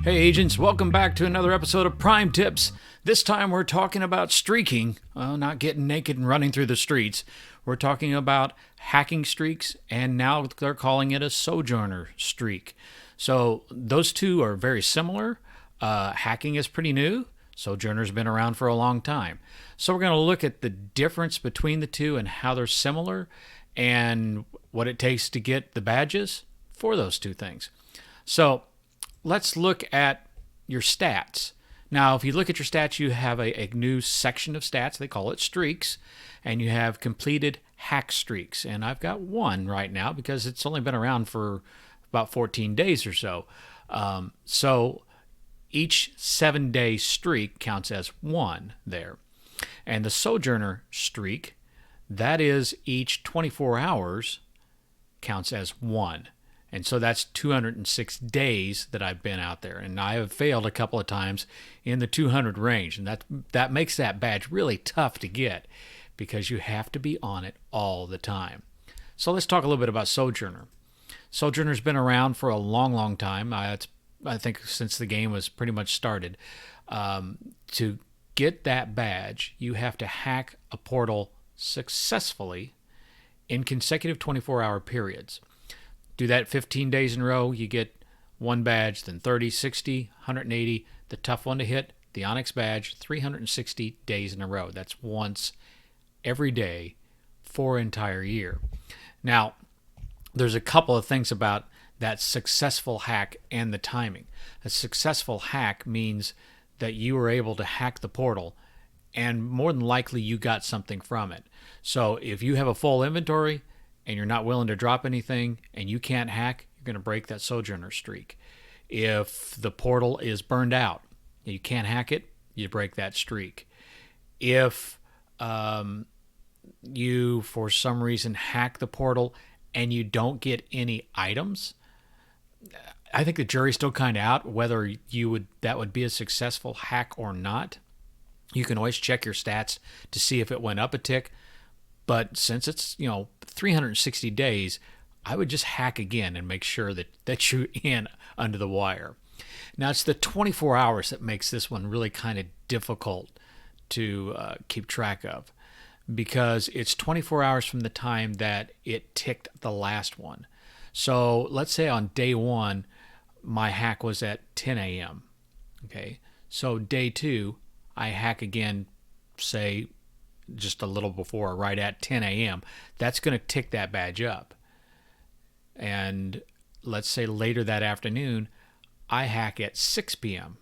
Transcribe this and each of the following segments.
Hey agents, welcome back to another episode of Prime Tips. This time we're talking about streaking, well, not getting naked and running through the streets. We're talking about hacking streaks, and now they're calling it a Sojourner streak. So those two are very similar. Hacking is pretty new. Sojourner's been around for a long time. So we're going to look at the difference between the two and how they're similar and what it takes to get the badges for those two things. So let's look at your stats. Now, if you look at your stats, you have a new section of stats. They call it streaks. And you have completed hack streaks. And I've got one right now because it's only been around for about 14 days or so. So each 7-day streak counts as one there. And the Sojourner streak, that is each 24 hours counts as one. And so that's 206 days that I've been out there. And I have failed a couple of times in the 200 range. And that makes that badge really tough to get because you have to be on it all the time. So let's talk a little bit about Sojourner. Sojourner's been around for a long, long time. I think since the game was pretty much started. To get that badge, you have to hack a portal successfully in consecutive 24-hour periods. Do that 15 days in a row, you get one badge, then 30, 60, 180. The tough one to hit, the Onyx badge, 360 days in a row. That's once every day for an entire year. Now, there's a couple of things about that successful hack and the timing. A successful hack means that you were able to hack the portal, and more than likely you got something from it. So if you have a full inventory, and you're not willing to drop anything, and you can't hack, you're going to break that Sojourner streak. If the portal is burned out, you can't hack it, you break that streak. If you, for some reason, hack the portal and you don't get any items, I think the jury's still kind of out whether that would be a successful hack or not. You can always check your stats to see if it went up a tick. But since it's 360 days, I would just hack again and make sure that you're in under the wire. Now, it's the 24 hours that makes this one really kind of difficult to keep track of, because it's 24 hours from the time that it ticked the last one. So let's say on day one, my hack was at 10 a.m. Okay, so day two, I hack again, say, just a little before, right at 10 a.m. That's going to tick that badge up. And let's say later that afternoon, I hack at 6 p.m.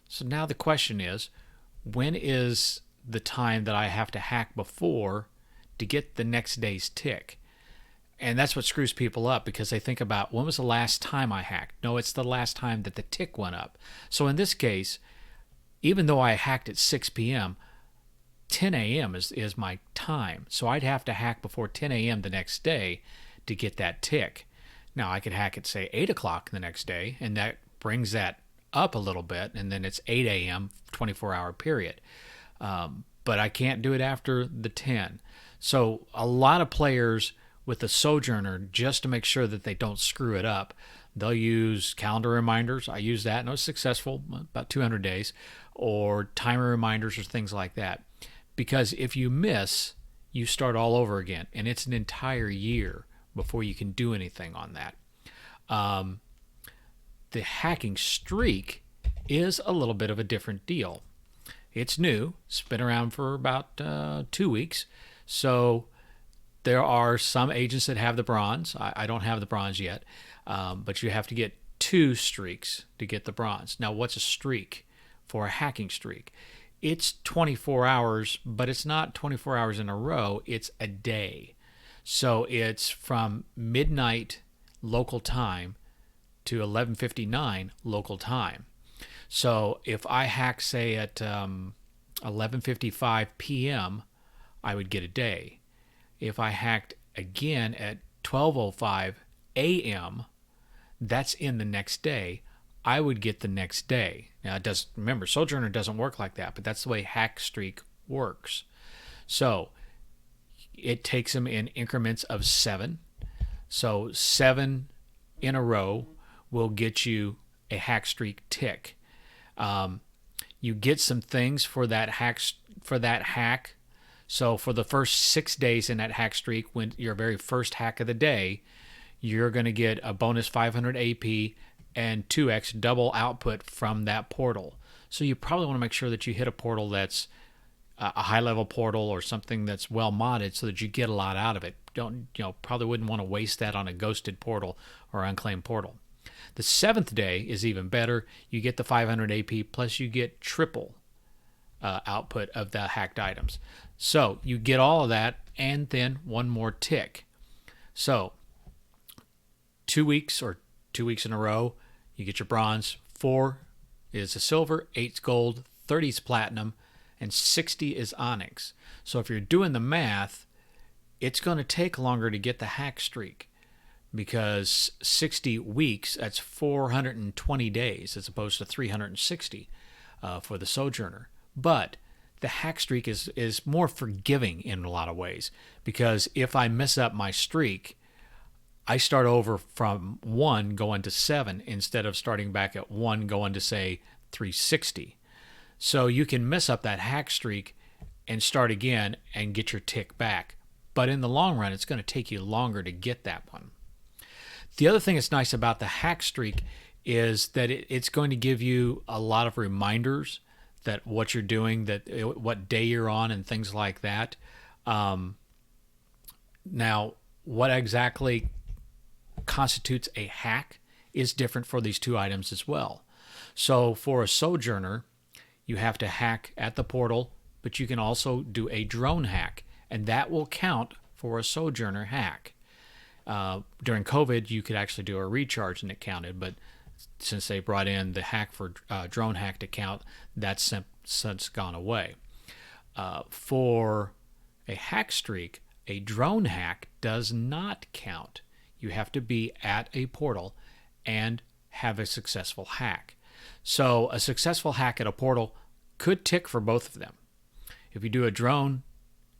So now the question is, when is the time that I have to hack before to get the next day's tick? And that's what screws people up, because they think about, when was the last time I hacked? No, it's the last time that the tick went up. So in this case, even though I hacked at 6 p.m., 10 a.m. is my time. So I'd have to hack before 10 a.m. the next day to get that tick. Now, I could hack at, say, 8 o'clock the next day, and that brings that up a little bit, and then it's 8 a.m., 24-hour period. But I can't do it after the 10. So a lot of players with the Sojourner, just to make sure that they don't screw it up, they'll use calendar reminders. I use that, and it was successful, about 200 days, or timer reminders or things like that. Because if you miss, you start all over again, and it's an entire year before you can do anything on that. The hacking streak is a little bit of a different deal. It's new. It's been around for about 2 weeks. So there are some agents that have the bronze. I don't have the bronze yet, but you have to get 2 streaks to get the bronze. Now, what's a streak for a hacking streak? It's 24 hours, but it's not 24 hours in a row. It's a day. So it's from midnight local time to 11:59 local time. So if I hack, say, at 11:55 p.m., I would get a day. If I hacked again at 12:05 a.m., that's in the next day. I would get the next day. Now, remember, Sojourner doesn't work like that, but that's the way hack streak works. So it takes them in increments of 7. So 7 in a row will get you a hack streak tick. You get some things for that hack. So for the first 6 days in that hack streak, when your very first hack of the day, you're going to get a bonus 500 AP and 2x double output from that portal. So you probably want to make sure that you hit a portal that's a high-level portal or something that's well modded so that you get a lot out of it. Probably wouldn't want to waste that on a ghosted portal or unclaimed portal. The 7th day is even better. You get the 500 AP plus you get triple output of the hacked items. So you get all of that and then one more tick. So 2 weeks or 2 weeks in a row, you get your bronze. 4 is a silver, 8's gold, 30's platinum, and 60 is onyx. So if you're doing the math, it's going to take longer to get the hack streak because 60 weeks, that's 420 days as opposed to 360 for the Sojourner. But the hack streak is more forgiving in a lot of ways because if I mess up my streak, I start over from 1 going to 7 instead of starting back at 1 going to, say, 360. So you can mess up that hack streak and start again and get your tick back. But in the long run, it's going to take you longer to get that one. The other thing that's nice about the hack streak is that it's going to give you a lot of reminders that what you're doing, that what day you're on and things like that. Now, what exactly constitutes a hack is different for these two items as well. So for a Sojourner, you have to hack at the portal, but you can also do a drone hack, and that will count for a Sojourner hack. During COVID, you could actually do a recharge and it counted, but since they brought in the hack for drone hack to count, that's since gone away. For a hack streak, a drone hack does not count. You have to be at a portal and have a successful hack. So a successful hack at a portal could tick for both of them. If you do a drone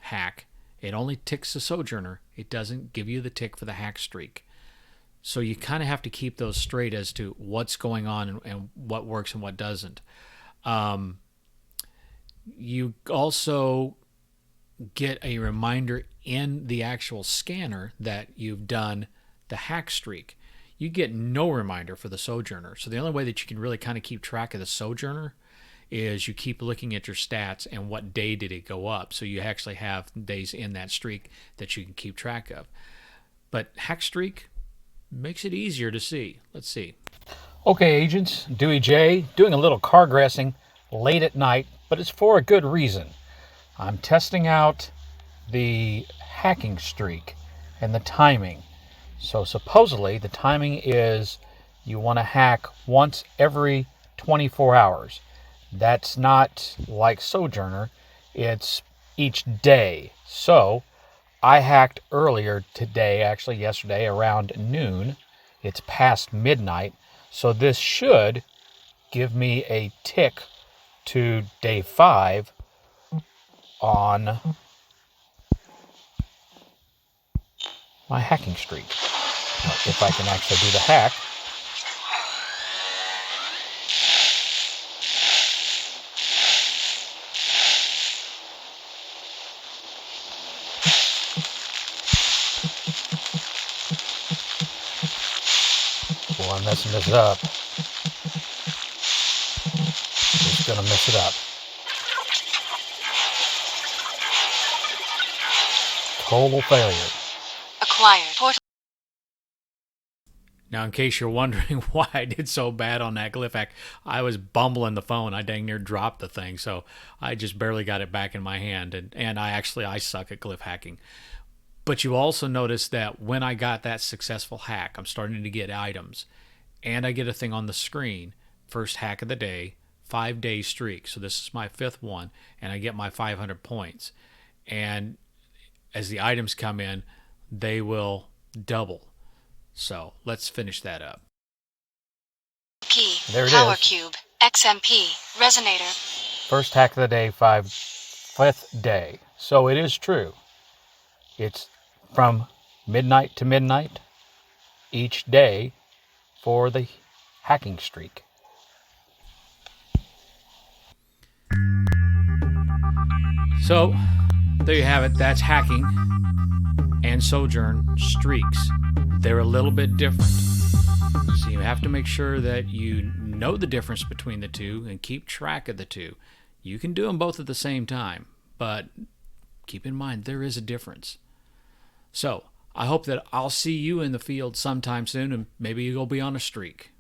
hack, it only ticks the Sojourner. It doesn't give you the tick for the hack streak. So you kind of have to keep those straight as to what's going on and what works and what doesn't. You also get a reminder in the actual scanner that you've done the hack streak. You get no reminder for the Sojourner. So the only way that you can really kind of keep track of the Sojourner is you keep looking at your stats and what day did it go up. So you actually have days in that streak that you can keep track of. But hack streak makes it easier to see. Let's see. Okay, agents, Dewey J, doing a little car grassing late at night, but it's for a good reason. I'm testing out the hacking streak and the timing. So supposedly the timing is you want to hack once every 24 hours. That's not like Sojourner, it's each day. So I hacked earlier today, actually yesterday around noon. It's past midnight, so this should give me a tick to day 5 on my hacking streak. Now, if I can actually do the hack. Well, I'm messing this up. Just gonna mess it up. Total failure. Acquired. Portal. Now, in case you're wondering why I did so bad on that glyph hack, I was bumbling the phone. I dang near dropped the thing, so I just barely got it back in my hand. And I suck at glyph hacking. But you also notice that when I got that successful hack, I'm starting to get items. And I get a thing on the screen. First hack of the day, 5-day streak. So this is my 5th one. And I get my 500 points. And as the items come in, they will double. So let's finish that up. P. There it Power is. Cube. XMP. Resonator. First hack of the day, 5th day. So it is true. It's from midnight to midnight each day for the hacking streak. So, there you have it. That's hacking and Sojourn streaks. They're a little bit different. So you have to make sure that you know the difference between the two and keep track of the two. You can do them both at the same time, but keep in mind there is a difference. So I hope that I'll see you in the field sometime soon, and maybe you'll be on a streak.